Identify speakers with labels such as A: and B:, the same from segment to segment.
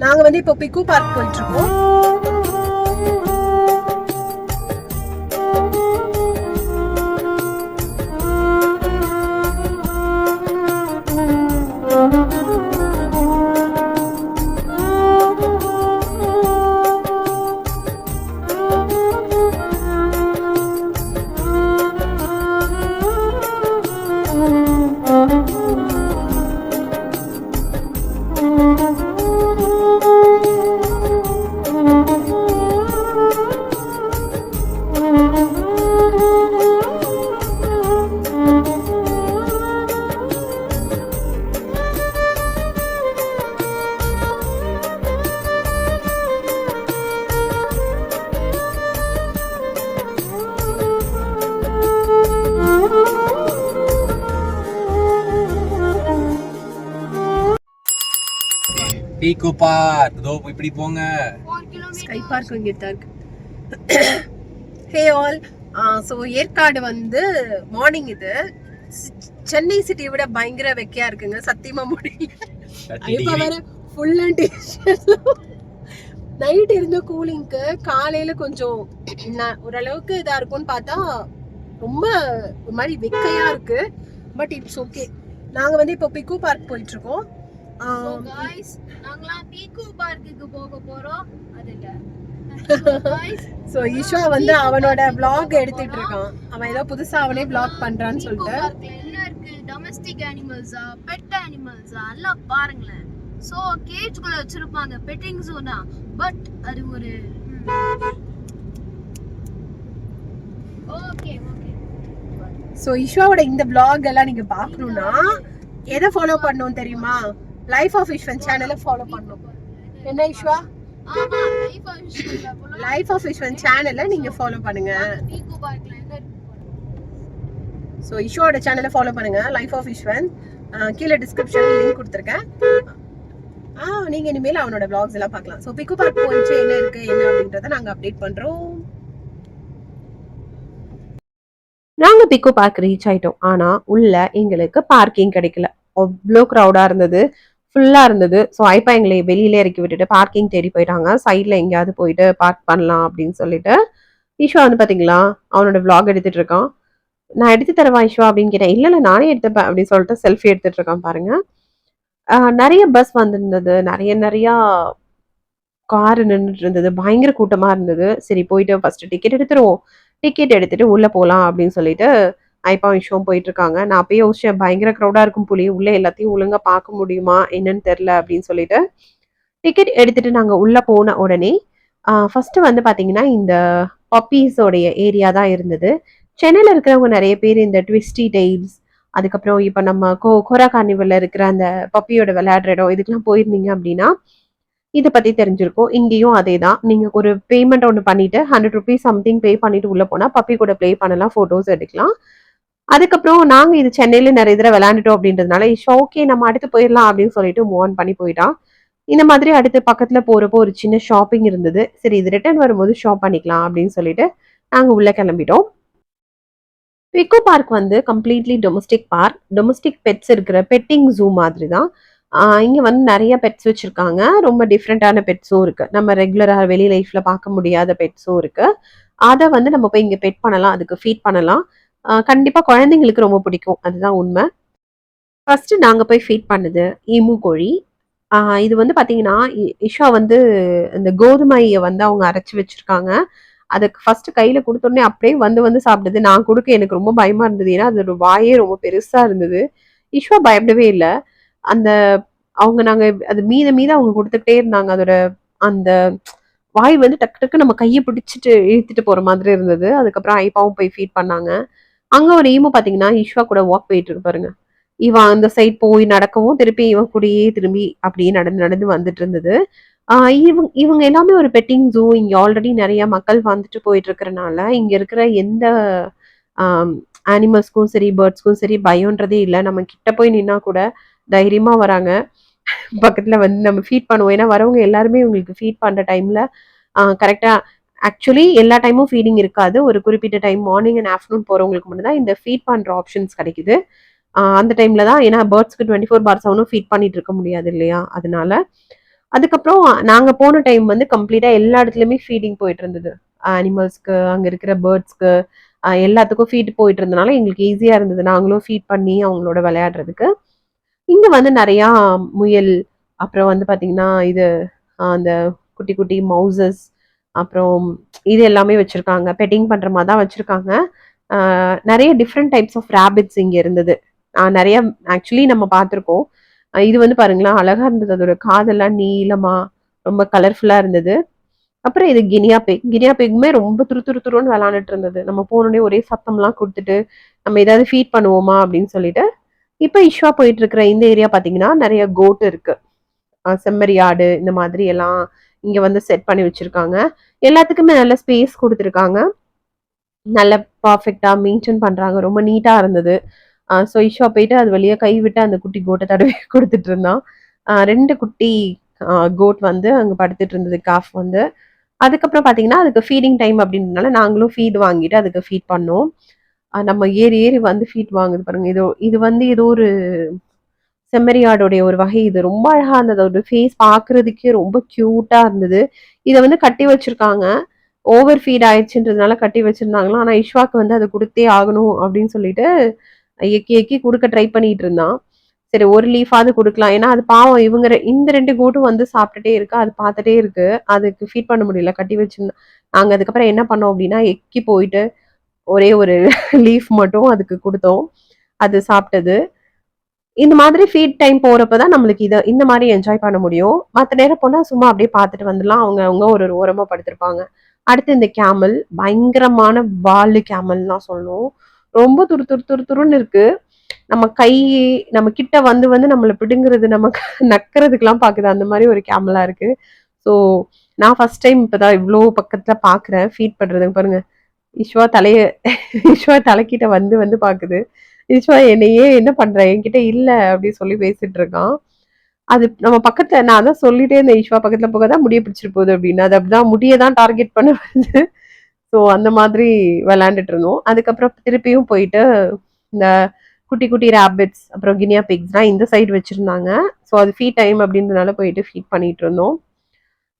A: நாங்க வந்து இப்போ பிக்கு பார்க் போயிட்டு இருக்கோம்.
B: பீக்கு பார்க் இதோ இப்படி போங்க.
A: ஸ்கை பார்க் இங்க இருக்கு. ஹே ஆல், ஸோ ஏற்காடு வந்து மார்னிங் இது. சென்னை சிட்டியை விட பயங்கர வெக்கையா இருக்குங்க, சத்தியமா முடியல. இப்ப வேற ஃபுல் அண்ட் நைட் இருந்த கூலிங்க்கு காலையில கொஞ்சம் ஓரளவுக்கு இதா இருக்கும்னு பார்த்தா ரொம்ப ஒரு மாதிரி வெக்கையா இருக்கு. But it's okay. நாங்க வந்து இப்போ பிக்கு பார்க் போயிட்டு இருக்கோம்.
C: நாங்கலாம் பீக்கு பார்க்குக்கு போக போறோம்.
A: சோ ஈஷா வந்து அவனோட vlog எடுத்துட்டு இருக்கான். அவன் ஏதோ புதுசா அவனே vlog பண்றான்னு சொல்லிட்டு.
C: என்ன இருக்கு, டொமஸ்டிக் அனிமல்ஸா பெட் அனிமல்ஸா எல்லாம் பாருங்களேன். சோ கேஜ் குள்ள வச்சிருப்பாங்க, பெட்டிங் ஜோனா. பட் அது ஒரு ஓகே.
A: சோ ஈஷாவோட இந்த vlog எல்லாம் நீங்க பார்க்கணும்னா எதை ஃபாலோ பண்ணணும் தெரியுமா? லைஃப் ஆஃப் விஷ்வன் சேனலை ஃபாலோ பண்ணணும். என்ன ஈஷா?
C: ஆமா,
A: லைஃப் ஆஃப் விஷ்வன் சேனலை நீங்க ஃபாலோ பண்ணுங்க.
C: பீக்கு பார்க்ல என்ன இருக்கு?
A: ஸோ ஈஷாவோட சேனலை ஃபாலோ பண்ணுங்க, லைஃப் ஆஃப் விஷ்வன். கீழே டிஸ்கிரிப்ஷன்ல லிங்க் கொடுத்துருக்கேன். நீங்க இனிமேல் அவனோட vlogs எல்லாம் பார்க்கலாம். ஸோ பிக்கு பார்க் போயிடுச்சு, என்ன இருக்கு என்ன அப்படின்றத நாங்க அப்டேட் பண்றோம்.
D: நாங்க பிக்கு பார்க் ரீச் ஆயிட்டோம். ஆனா உள்ள எங்களுக்கு பார்க்கிங் கிடைக்கல. அவ்வளோ க்ரௌடா இருந்தது, ஃபுல்லா இருந்தது. ஸோ ஐப்பா எங்களை வெளியில இறக்கி விட்டுட்டு பார்க்கிங் தேடி போயிட்டாங்க. சைட்ல எங்கேயாவது போயிட்டு பார்க் பண்ணலாம் அப்படின்னு சொல்லிட்டு. ஈஷா வந்து பாத்தீங்களா அவனோட vlog எடுத்துட்டு இருக்கான். நான் எடுத்து தரவா ஈஷா அப்படின்னு கேட்டேன். இல்ல நானே எடுத்துப்பேன் அப்படின்னு சொல்லிட்டு செல்ஃபி எடுத்துட்டு இருக்கான் பாருங்க. நிறைய பஸ் வந்திருந்தது, நிறைய கார் நின்றுட்டு இருந்தது, பயங்கர கூட்டமா இருந்தது. சரி போயிட்டு ஃபர்ஸ்ட் டிக்கெட் எடுத்துருவோம், டிக்கெட் எடுத்துட்டு உள்ள போலாம் அப்படின்னு சொல்லிட்டு ஐப்பா விஷயம் போயிட்டு இருக்காங்க. நான் அப்பயே யோசிச்சேன், பயங்கர க்ரௌடா இருக்கும் புலி, உள்ள எல்லாத்தையும் ஒழுங்கா பார்க்க முடியுமா என்னன்னு தெரியல அப்படின்னு சொல்லிட்டு டிக்கெட் எடுத்துட்டு நாங்க உள்ள போன உடனே ஃபர்ஸ்ட் வந்து பாத்தீங்கன்னா இந்த பப்பீஸோடைய ஏரியா தான் இருந்தது. சென்னையில இருக்கிறவங்க நிறைய பேர் இந்த ட்விஸ்டி டெய்ல்ஸ், அதுக்கப்புறம் இப்ப நம்ம கொரா கார்னிவல்ல இருக்கிற அந்த பப்பியோட விளையாடுற இடம், இதுக்கெல்லாம் போயிருந்தீங்க அப்படின்னா இதை பத்தி தெரிஞ்சிருக்கும். இங்கேயும் அதே தான். நீங்க ஒரு பேமெண்ட் ஒன்று பண்ணிட்டு 100 ருபீஸ் சம்திங் பே பண்ணிட்டு உள்ள போனா பப்பி கூட ப்ளே பண்ணலாம், போட்டோஸ் எடுக்கலாம். அதுக்கப்புறம் நாங்க இது சென்னையில நிறைய தடவை விளையாண்டுட்டோம் அப்படின்றதுனால ஓகே நம்ம அடுத்து போயிடலாம் அப்படின்னு சொல்லிட்டு மூவ் ஆன் பண்ணி போயிட்டான். இந்த மாதிரி அடுத்து பக்கத்துல போறப்போ ஒரு சின்ன ஷாப்பிங் இருந்தது. சரி இது ரிட்டர்ன் வரும்போது ஷாப் பண்ணிக்கலாம் அப்படின்னு சொல்லிட்டு நாங்க உள்ள கிளம்பிட்டோம். பிக்கு பார்க் வந்து completely domestic park. Domestic pets இருக்கிற பெட்டிங் ஜூ மாதிரி தான். இங்க வந்து நிறைய பெட்ஸ் வச்சிருக்காங்க. ரொம்ப டிஃப்ரெண்டான பெட்ஸும் இருக்கு. நம்ம ரெகுலரா வெளி லைஃப்ல பார்க்க முடியாத பெட்ஸும் இருக்கு. அதை வந்து நம்ம போய் இங்க பெட் பண்ணலாம், அதுக்கு ஃபீட் பண்ணலாம். கண்டிப்பா குழந்தைங்களுக்கு ரொம்ப பிடிக்கும், அதுதான் உண்மை. ஃபர்ஸ்ட் நாங்க போய் ஃபீட் பண்ணது ஈமு கோழி. இது வந்து பாத்தீங்கன்னா இஷா வந்து இந்த கோதுமையை வந்து அவங்க அரைச்சு வச்சிருக்காங்க. அதுக்கு ஃபர்ஸ்ட் கையில கொடுத்தோடனே அப்படியே வந்து சாப்பிடுது. நான் கொடுக்க எனக்கு ரொம்ப பயமா இருந்தது, ஏன்னா அதோட வாயே ரொம்ப பெருசா இருந்தது. இஷா பயப்படவே இல்லை. அந்த அவங்க நாங்க அது மீத அவங்க கொடுத்துக்கிட்டே இருந்தாங்க. அதோட அந்த வாய் வந்து டக்கு டக்கு நம்ம கையை பிடிச்சிட்டு இழுத்துட்டு போற மாதிரி இருந்தது. அதுக்கப்புறம் ஐப்பாவும் போய் ஃபீட் பண்ணாங்க. அங்க ஒரு ஈமு பாத்தீங்கன்னா ஈஸ்வா கூட வாக் போயிட்டு இருக்கு பாருங்க. இவன் அந்த சைட் போய் நடக்கவும் திருப்பி இவன் கூடயே திரும்பி அப்படியே நடந்து வந்துட்டு இருந்தது. இவங்க எல்லாமே ஒரு பெட்டிங் ஜூ. இங்க ஆல்ரெடி நிறைய மக்கள் வந்துட்டு போயிட்டு இருக்கிறனால இங்க இருக்கிற எந்த அனிமல்ஸ்க்கும் சரி பேர்ட்ஸ்க்கும் சரி பயம்ன்றதே இல்லை. நம்ம கிட்ட போய் நின்னா கூட தைரியமா வராங்க, பக்கத்துல வந்து நம்ம ஃபீட் பண்ணுவோம். ஏன்னா வரவங்க எல்லாருமே உங்களுக்கு ஃபீட் பண்ற டைம்ல கரெக்டா ஆக்சுவலி எல்லா டைமும் ஃபீடிங் இருக்காது. ஒரு குறிப்பிட்ட டைம் மார்னிங் அண்ட் ஆஃப்டர்நூன் போறவங்களுக்கு மட்டும் தான் இந்த ஃபீட் பண்ற ஆப்ஷன்ஸ் கிடைக்குது. அந்த டைம்ல தான், ஏன்னா பேர்ட்ஸ்க்கு 24/7 ஃபீட் பண்ணிட்டு இருக்க முடியாது இல்லையா, அதனால அதுக்கப்புறம் நாங்க போன டைம் வந்து கம்ப்ளீட்டா எல்லா இடத்துலயுமே ஃபீடிங் போயிட்டு இருந்தது. அனிமல்ஸ்க்கு, அங்க இருக்கிற பேர்ட்ஸ்க்கு, எல்லாத்துக்கும் ஃபீட் போயிட்டு இருந்தனால எங்களுக்கு ஈஸியா இருந்தது. நாங்களும் ஃபீட் பண்ணி அவங்களோட விளையாடுறதுக்கு. இங்க வந்து நெறையா முயல், அப்புறம் வந்து பாத்தீங்கன்னா, இது அந்த குட்டி குட்டி மவுசஸ், அப்புறம் இது எல்லாமே வச்சிருக்காங்க. பெட்டிங் பண்ற மாரி தான் வச்சிருக்காங்க. நெறைய டிஃபரெண்ட் டைப்ஸ் ஆஃப் ராபிட்ஸ் இங்க இருந்தது. நெறைய ஆக்சுவலி நம்ம பார்த்துருக்கோம். இது வந்து பாருங்களேன், அழகா இருந்தது. அதோட காதெல்லாம் நீளமா, ரொம்ப கலர்ஃபுல்லா இருந்தது. அப்புறம் இது கினியா பிக். கினியா பிக்குமே ரொம்ப துரு துரு துருன்னு விளையாண்டுட்டு இருந்தது. நம்ம போனோனே ஒரே சத்தம்லாம் குடுத்துட்டு, நம்ம ஏதாவது ஃபீட் பண்ணுவோமா அப்படின்னு சொல்லிட்டு, இப்ப இஷ்வா போயிட்டு இருக்கிற இந்த ஏரியா பார்த்தீங்கன்னா, நெறைய கோட் இருக்கு. செம்மறி ஆடு இந்த மாதிரி எல்லாம் இங்க வந்து செட் பண்ணி வச்சிருக்காங்க. எல்லாத்துக்குமே நல்ல ஸ்பேஸ் குடுத்துருக்காங்க. நல்ல பெர்ஃபெக்ட்டா மெயின்டெயின் பண்றாங்க. ரொம்ப நீட்டா இருந்தது. ஸோ இஷ்வா போயிட்டு அது வழியா கை விட்டு அந்த குட்டி கோட்ட தடவி குடுத்துட்டு இருந்தான். 2 குட்டி கோட் வந்து அங்க படுத்துட்டு இருந்தது காஃப் வந்து. அதுக்கப்புறம் பார்த்தீங்கன்னா, அதுக்கு ஃபீடிங் டைம் அப்படின்றதுனால நாங்களும் ஃபீட் வாங்கிட்டு அதுக்கு ஃபீட் பண்ணோம். நம்ம ஏறி ஏறி வந்து ஃபீட் வாங்குது பாருங்க. இது இது வந்து ஏதோ ஒரு செம்மறியாடுடைய ஒரு வகை இது. ரொம்ப அழகா இருந்தது. அதோட ஃபேஸ் பார்க்கறதுக்கே ரொம்ப கியூட்டா இருந்தது. இத வந்து கட்டி வச்சிருக்காங்க. ஓவர் ஃபீட் ஆயிடுச்சுன்றதுனால கட்டி வச்சிருந்தாங்களாம். ஆனா இஷ்வாக்கு வந்து அத குடுத்தே ஆகணும் அப்படின்னு சொல்லிட்டு, எக்கி எக்கி குடுக்க ட்ரை பண்ணிட்டு இருந்தான். சரி ஒரு லீஃபாவது குடுக்கலாம். ஏன்னா அது பாவம் இவங்க இந்த 2 கோட்டும் வந்து சாப்பிட்டுட்டே இருக்கு. அது பார்த்துட்டே இருக்கு. அதுக்கு ஃபீட் பண்ண முடியல. கட்டி வச்சிருந்தோம். நாங்க அதுக்கப்புறம் என்ன பண்ணோம் அப்படின்னா, எக்கி போயிட்டு ஒரே ஒரு லீஃப் மட்டும் அதுக்கு குடுத்தோம். அது சாப்பிட்டது. இந்த மாதிரி ஃபீட் டைம் போறப்ப தான் நம்மளுக்கு இந்த மாரி என்ஜாய் பண்ண முடியும். மத்த நேரம் போனா சும்மா அப்படியே பார்த்துட்டு வந்துடலாம். அவங்க ஒரு ஓரமா படுத்திருப்பாங்க. அடுத்து இந்த கேமல் பயங்கரமான வாலு கேமல்ன்னு தான் சொல்லணும். ரொம்ப துரு துரு துரு துருன்னு இருக்கு. நம்ம கை நம்ம கிட்ட வந்து வந்து நம்மள பிடுங்குறது, நமக்கு நக்குறதுக்கெல்லாம் பாக்குது. அந்த மாரி ஒரு கேமலா இருக்கு. ஸோ நான் ஃபர்ஸ்ட் டைம் இப்பதான் இவ்ளோ பக்கத்துல பார்க்குறேன். ஃபீட் பண்றதுங்க பாருங்க. இஷ்வா தலைய இஷ்வா தலைக்கிட்ட வந்து வந்து பாக்குது. இஷ்வா என்னையே என்ன பண்ற? என்கிட்ட இல்ல அப்டி சொல்லி பேசிட்டு இருக்கான். அது நம்ம பக்கத்துல நான் அதான் சொல்லிட்டே இருந்தேன். இஷ்வா பக்கத்துல போகாத முடிய பிடிச்சிட்டு போகுது அப்படின்னு. அது அப்படிதான் முடிய தான் டார்கெட் பண்ண வருது. ஸோ அந்த மாதிரி விளையாண்டுட்டு இருந்தோம். அதுக்கப்புறம் திருப்பியும் போயிட்டு இந்த குட்டி குட்டி ராபிட்ஸ் அப்புறம் கினியா பிக்ஸ்லாம் இந்த சைடு வச்சிருந்தாங்க. ஸோ அது ஃபீட் டைம் அப்படின்றதுனால போயிட்டு ஃபீட் பண்ணிட்டு இருந்தோம்.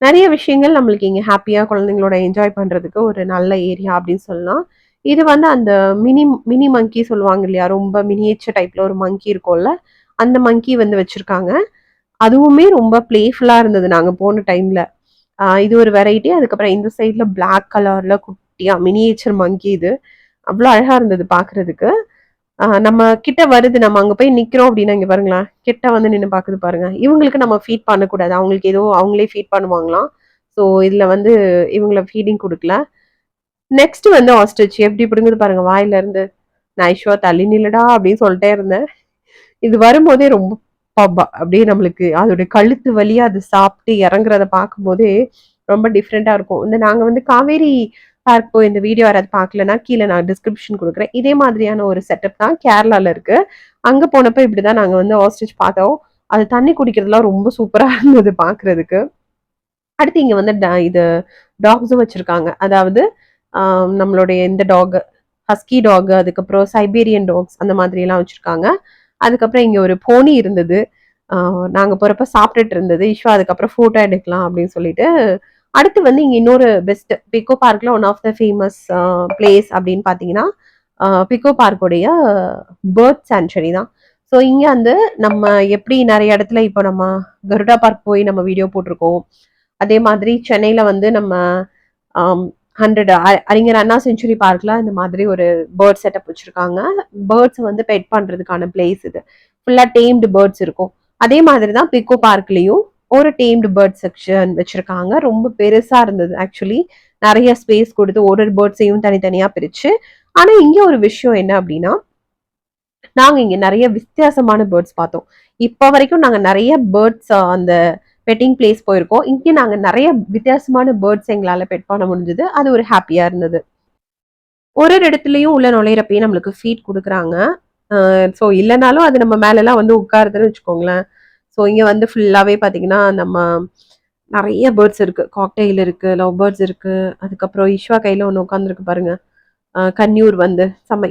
D: நெறைய விஷயங்கள் நம்மளுக்கு இங்க ஹேப்பியா குழந்தைங்களோட என்ஜாய் பண்றதுக்கு ஒரு நல்ல ஏரியா அப்படின்னு சொல்லலாம். இது வந்து அந்த மினி மினி மங்கி சொல்லுவாங்க இல்லையா? ரொம்ப மினியேச்சர் டைப்ல ஒரு மங்கி இருக்கும்ல, அந்த மங்கி வந்து வச்சிருக்காங்க. அதுவுமே ரொம்ப பிளேஃபுல்லா இருந்தது நாங்க போன டைம்ல. இது ஒரு வெரைட்டி. அதுக்கப்புறம் இந்த சைட்ல பிளாக் கலர்ல குட்டியா மினியேச்சர் மங்கி இது. அவ்ளோ அழகா இருந்தது பார்க்கறதுக்கு. நம்ம கிட்ட வருது. நம்ம அங்க போய் நிக்கிறோம் அப்டின்னா, இங்க பாருங்களேன். கிட்ட வந்து நின்னு பாக்குது பாருங்க. இவங்களுக்கு நம்ம ஃபீட் பண்ணக்கூடாது. அவங்களுக்கு ஏதோ அவங்களே ஃபீட் பண்ணுவாங்களாம். ஸோ இதுல வந்து இவங்கள ஃபீடிங் குடுக்கல. நெக்ஸ்ட் வந்து ஆஸ்ட்ரிச் எப்படி பிடுங்குது பாருங்க வாயில இருந்து. நான் ஐஷுவா தள்ளி நில்லுடா அப்படின்னு சொல்லிட்டே இருந்தேன். இது வரும்போதே ரொம்ப பப்பா அப்படியே நம்மளுக்கு அதோட கழுத்து வழியா அது சாப்பிட்டு இறங்குறத பார்க்கும்போதே ரொம்ப டிஃப்ரெண்டா இருக்கும். நாங்க வந்து காவேரி பார்க் போய் இந்த வீடியோ யாராவது பார்க்கலன்னா கீழே நான் டிஸ்கிரிப்ஷன் கொடுக்குறேன். இதே மாதிரியான ஒரு செட்டப் தான் கேரளால இருக்கு. அங்க போனப்ப இப்படிதான் நாங்க வந்து ஆஸ்ட்ரிச் பார்த்தோம். அது தண்ணி குடிக்கிறதுலாம் ரொம்ப சூப்பரா இருந்தது பார்க்கிறதுக்கு. அடுத்து இங்க வந்து இது டாக்ஸும் வச்சிருக்காங்க. அதாவது நம்மளுடைய இந்த டாக் ஹஸ்கி டாக், அதுக்கப்புறம் சைபீரியன் டாக்ஸ் அந்த மாதிரி எல்லாம் வச்சிருக்காங்க. அதுக்கப்புறம் இங்க ஒரு போனி இருந்தது. நாங்க போறப்ப சாப்பிட்டுட்டு இருந்தது. இஷ்வா அதுக்கப்புறம் போட்டோ எடுக்கலாம் அப்படின்னு சொல்லிட்டு. அடுத்து வந்து இங்க இன்னொரு பெஸ்ட் பிக்கோ பார்க்ல one of the famous place அப்படின்னு பாத்தீங்கன்னா, பிக்கோ பார்க்குடைய பேர்ட் சான்ச்சுரி தான். ஸோ இங்க வந்து நம்ம எப்படி நிறைய இடத்துல இப்போ நம்ம கருடா பார்க் போய் நம்ம வீடியோ போட்டிருக்கோம். அதே மாதிரி சென்னையில வந்து நம்ம 100 அறிஞர் அண்ணா செஞ்சுரி பார்க்ல இந்த மாதிரி ஒரு பேர்ட் செட்டப் வச்சிருக்காங்க. பேர்ட்ஸ் வந்து பெட் பண்றதுக்கான பிளேஸ் இது. ஃபுல்லா டேம்டு பேர்ட்ஸ் இருக்கும். அதே மாதிரி தான் பிக்கோ பார்க்லயும் ஒரு டேம்டு பேர்ட் செக்ஷன் வச்சிருக்காங்க. ரொம்ப பெருசா இருந்தது ஆக்சுவலி. நிறைய ஸ்பேஸ் கொடுத்து ஒரு ஒரு பேர்ட்ஸையும் தனித்தனியா பிரிச்சு. ஆனா இங்க ஒரு விஷயம் என்ன அப்படின்னா, நாங்க இங்க நிறைய வித்தியாசமான பேர்ட்ஸ் பார்த்தோம். இப்ப வரைக்கும் நாங்க நிறைய பேர்ட்ஸ் அந்த பெட்டிங் பிளேஸ் போயிருக்கோம். இங்க நாங்க நிறைய வித்தியாசமான பேர்ட்ஸ் எங்களால பெட் பண்ண முடிஞ்சது. அது ஒரு ஹாப்பியா இருந்தது. ஒரு ஒரு இடத்துலயும் உள்ள நுழையிறப்பயே நம்மளுக்கு ஃபீட் குடுக்குறாங்க. ஸோ இல்லனாலும் அது நம்ம மேலலாம் வந்து உட்காருதுன்னு வச்சுக்கோங்களேன். ஸோ இங்க வந்து ஃபுல்லாவே பார்த்தீங்கன்னா, நம்ம நெறைய பேர்ட்ஸ் இருக்கு. காக்டெயில் இருக்கு, லவ் பேர்ட்ஸ் இருக்கு. அதுக்கப்புறம் இஷ்வா கையில ஒண்ணு உட்கார்ந்திருக்கு பாருங்க. கன்னியூர் வந்து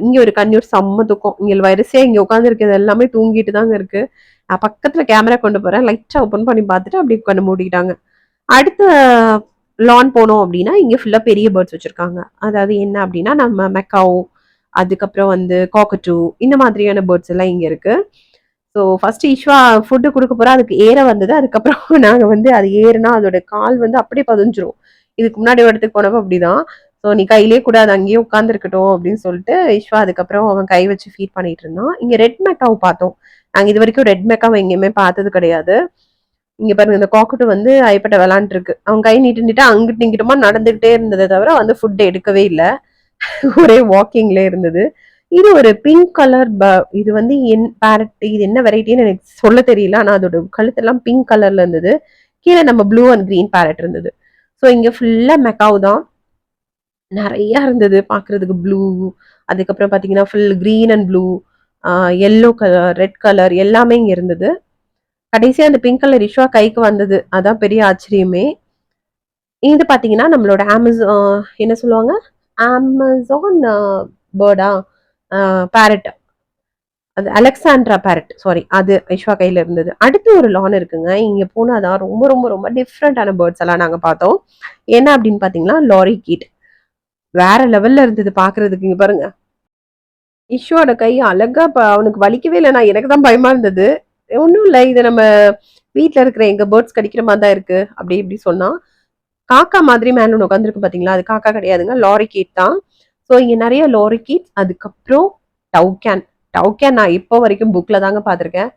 D: இங்க ஒரு கன்னியூர் செம்ம தூக்கம். இங்க வரிசையா இங்க உட்கார்ந்திருக்கிறது எல்லாமே தூங்கிட்டு தாங்க இருக்கு. நான் பக்கத்துல கேமரா கொண்டு போறேன், லைட்டா ஓப்பன் பண்ணி பார்த்துட்டு அப்படியே உட்காந்து மூடிட்டாங்க. அடுத்த லான் போனோம் அப்படின்னா இங்க ஃபுல்லா பெரிய பேர்ட்ஸ் வச்சிருக்காங்க. அதாவது என்ன அப்படின்னா நம்ம மெக்காவ், அதுக்கப்புறம் வந்து காக்கட்டூ, இந்த மாதிரியான பேர்ட்ஸ் எல்லாம் இங்க இருக்கு. ஸோ ஃபர்ஸ்ட் ஈஸ்வா ஃபுட்டு கொடுக்க போறா, அதுக்கு ஏற வந்தது. அதுக்கப்புறம் நாங்க வந்து அது ஏறுனா அதோட கால் வந்து அப்படியே பதிஞ்சிரும். இதுக்கு முன்னாடி ஒரு இடத்துக்கு போனப்போ அப்படிதான். ஸோ நீ கையிலேயே கூட அது அங்கேயே உட்கார்ந்து இருக்கட்டும் அப்படின்னு சொல்லிட்டு ஈஸ்வா அதுக்கப்புறம் அவன் கை வச்சு ஃபீட் பண்ணிட்டு இருந்தான். இங்க ரெட் மெக்காவ் பார்த்தோம். நாங்க இது வரைக்கும் ரெட் மெக்காவ் எங்கேயுமே பார்த்தது கிடையாது. இங்க பாருங்க, இந்த காக்கட்டு வந்து ஐப்பட்ட விளாண்டு இருக்கு. அவன் கை நீட்டு அங்கிட்டு இங்கிட்டுமா நடந்துகிட்டே இருந்ததை தவிர வந்து ஃபுட் எடுக்கவே இல்லை. ஒரே வாக்கிங்ல இருந்தது. இது ஒரு பிங்க் கலர் இது வந்து பேரட். இது என்ன வெரைட்டின்னு எனக்கு சொல்ல தெரியல. ஆனா அதோட கழுத்தெல்லாம் பிங்க் கலர்ல இருந்தது. கீழே நம்ம ப்ளூ அண்ட் கிரீன் பேரட் இருந்தது. ஸோ இங்க ஃபுல்லா மெக்காவ் தான் நிறைய இருந்தது பாக்குறதுக்கு. ப்ளூ, அதுக்கப்புறம் பாத்தீங்கன்னா full green and blue, yellow colour, red colour எல்லாமே இங்க இருந்தது. கடைசியா அந்த பிங்க் கலர் இஷ்வா கைக்கு வந்தது, அதான் பெரிய ஆச்சரியமே. இது பாத்தீங்கன்னா நம்மளோட அமேசான் என்ன சொல்லுவாங்க, அமேசான் பேர்டா, பேரட், அது அலெக்சாண்ட்ரா பேரட், சாரி, அது ஐஸ்வா கையில இருந்தது. அடுத்து ஒரு லான் இருக்குங்க. இங்க போனாதான் ரொம்ப ரொம்ப ரொம்ப டிஃப்ரெண்டான பேர்ட்ஸ் எல்லாம் நாங்க பார்த்தோம். என்ன அப்படின்னு பாத்தீங்கன்னா லாரி கீட். வேற லெவல்ல இருந்தது பாக்குறதுக்கு. இங்க பாருங்க, இஷ்வாட கை அழகா அவனுக்கு வலிக்கவே இல்லை. நான் எனக்கு தான் பயமா இருந்தது. ஒன்றும் இல்லை, இது நம்ம வீட்டில் இருக்கிற எங்க பேர்ட்ஸ் கடிக்கிற மாதிரி தான் இருக்கு அப்படி இப்படி சொன்னா. காக்கா மாதிரி மேல ஒன்று உட்காந்துருக்கு பாத்தீங்களா, அது காக்கா கிடையாதுங்க, லாரி கீட் தான். ஸோ இங்க நிறைய லாரி கீட், அதுக்கப்புறம் டவுகேன். டவுகேன் நான் இப்போ வரைக்கும் புக்ல தாங்க பார்த்துருக்கேன்.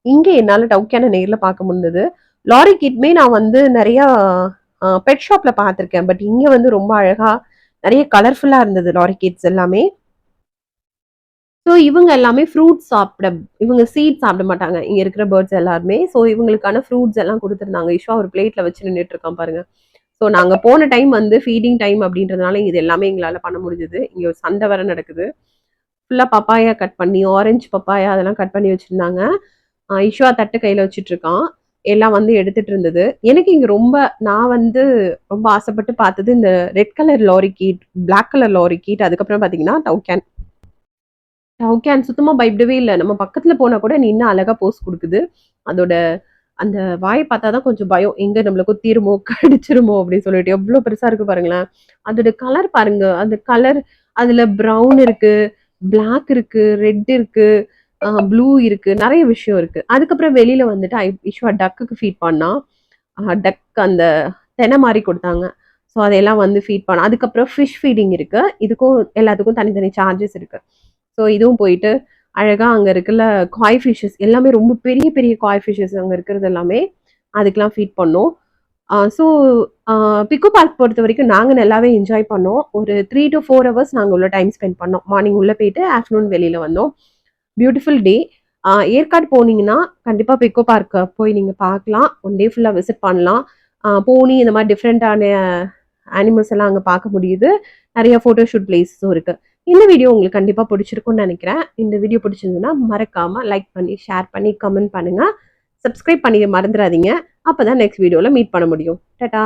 D: இங்க என்னால டவுகேனை நேர்ல பார்க்க முடிஞ்சது. லாரி கீட்மே நான் வந்து நிறைய பெட் ஷாப்ல பார்த்துருக்கேன். பட் இங்க வந்து ரொம்ப அழகா நிறைய கலர்ஃபுல்லா இருந்தது லாரி கீட்ஸ் எல்லாமே. ஸோ இவங்க எல்லாமே ஃப்ரூட்ஸ் இவங்க சீட் சாப்பிட மாட்டாங்க இங்க இருக்கிற பேர்ட்ஸ் எல்லாருமே. ஸோ இவங்களுக்கான ஃப்ரூட்ஸ் எல்லாம் கொடுத்துருந்தாங்க. இஷ்வா ஒரு பிளேட்ல வச்சு நின்றுட்டு இருக்கான் பாருங்க. ஸோ நாங்க போன டைம் வந்து ஃபீடிங் டைம் அப்படின்றதுனால இது எல்லாமே எங்களால பண்ண முடிஞ்சது. இங்க ஒரு சண்டை வர நடக்குது. ஃபுல்லா பப்பாயா கட் பண்ணி, ஆரஞ்சு பப்பாயா அதெல்லாம் கட் பண்ணி வச்சிருந்தாங்க. இஷ்வா தட்டு கையில வச்சுட்டு இருக்கான். எல்லாம் வந்து எடுத்துட்டு இருந்தது. எனக்கு இங்க நான் வந்து ரொம்ப ஆசைப்பட்டு பார்த்தது இந்த red colour lorry kit, black colour lorry kit, அதுக்கப்புறம் பாத்தீங்கன்னா டவுகேன். டவுகேன் சுத்தமா பயப்படவே இல்ல. நம்ம பக்கத்துல போனா கூட நின்னு அழகா போஸ் குடுக்குது. அதோட அந்த வாய பார்த்தா தான் கொஞ்சம் பயம். எங்க நம்மள குத்திருமோ, கடிச்சிருமோ அப்படின்னு சொல்லிட்டு. எவ்ளோ பெருசா இருக்கு பாருங்களேன். அதோட கலர் பாருங்க. அந்த கலர் அதுல ப்ரவுன் இருக்கு, பிளாக் இருக்கு, ரெட் இருக்கு, ப்ளூ இருக்கு. நெறைய விஷயம் இருக்கு. அதுக்கப்புறம் வெளியில வந்துட்டு இஷ்வா டக்குக்கு ஃபீட் பண்ணான். டக் அந்த தென மாரி குடுத்தாங்க. ஸோ அதையெல்லாம் வந்து ஃபீட் பண்ணான். அதுக்கப்புறம் ஃபிஷ் ஃபீடிங் இருக்கு. இதுக்கும் எல்லாத்துக்கும் தனித்தனி சார்ஜஸ் இருக்கு. ஸோ இதுவும் போயிட்டு அழகா அங்க இருக்குல்ல காய் ஃபிஷஸ் எல்லாமே ரொம்ப பெரிய பெரிய காய் ஃபிஷஸ் அங்க இருக்கிறது எல்லாமே அதுக்கெல்லாம் ஃபீட் பண்ணோம். ஸோ பிக்கோ பார்க் பொறுத்த வரைக்கும் நாங்க நல்லாவே என்ஜாய் பண்ணோம். ஒரு 3 to 4 ஹவர்ஸ் நாங்க உள்ள டைம் ஸ்பெண்ட் பண்ணோம். மார்னிங் உள்ள போயிட்டு ஆஃப்டர்நூன் வெளியில வந்தோம். பியூட்டிஃபுல் டே. ஏற்காடு போனீங்கன்னா கண்டிப்பா பிக்கோ பார்க் போய் நீங்க பார்க்கலாம். ஒன் டே ஃபுல்லா விசிட் பண்ணலாம். போனி இந்த மாதிரி டிஃப்ரெண்டான அனிமல்ஸ் எல்லாம் அங்க பார்க்க முடியுது. நிறைய ஃபோட்டோ ஷூட் பிளேஸஸும் இருக்கு. இந்த வீடியோ உங்களுக்கு கண்டிப்பா பிடிச்சிருக்கும்னு நினைக்கிறேன். இந்த வீடியோ பிடிச்சிருந்ததுன்னா மறக்காம லைக் பண்ணி, ஷேர் பண்ணி, கமெண்ட் பண்ணுங்க. சப்ஸ்கிரைப் பண்ணி மறந்துடாதீங்க. அப்பதான் நெக்ஸ்ட் வீடியோல மீட் பண்ண முடியும். டாடா.